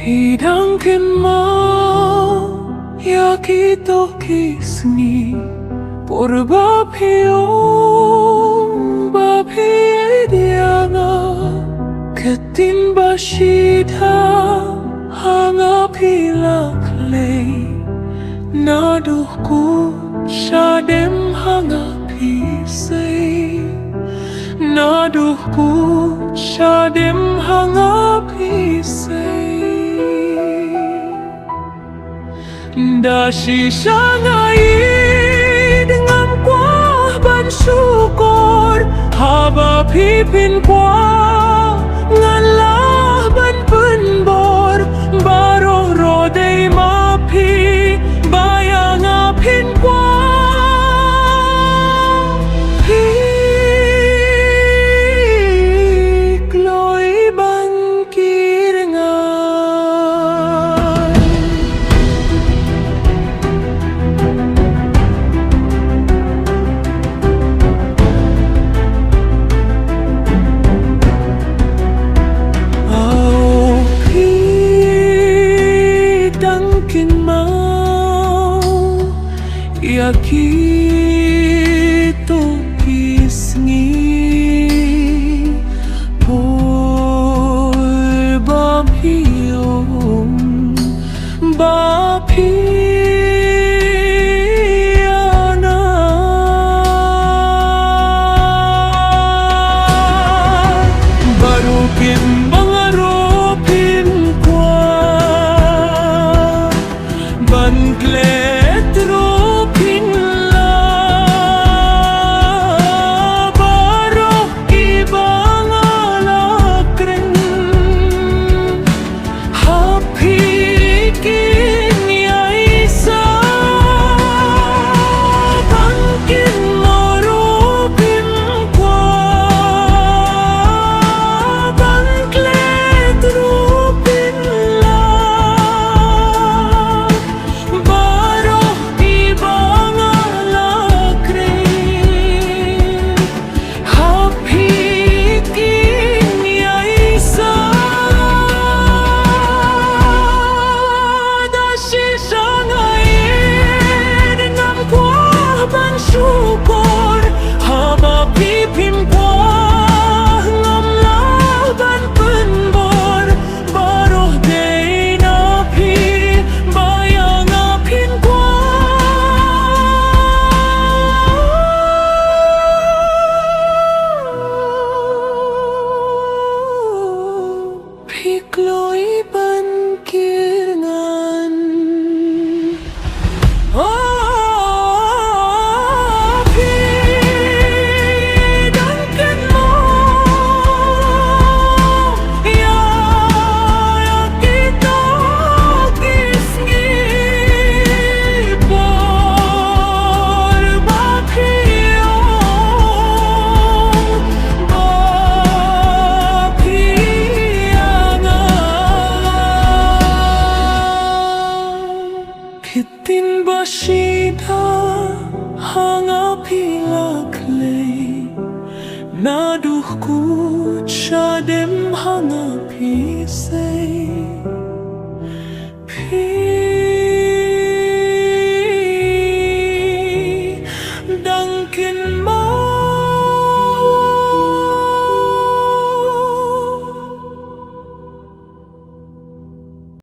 Hidangkan mau yakitokisni por bapiong bapiedianga ketin bashida hanga pilaklay naduhku shadem hanga pisay naduhku shadem hanga pisay Dasi sangai dengan kuah ban syukur haba pipin kuah ngalah ban penbor barong rodai mapi bayang apin kuah hikloi ban kirengan yakitokisni por bapiong bapiana barukin bangaropin kwa bangletro Hikloi ban kirengan hidangkan mau yakitokisni por bapiong Kitin bashida hanga pilaklay naduhku shadem hanga pisay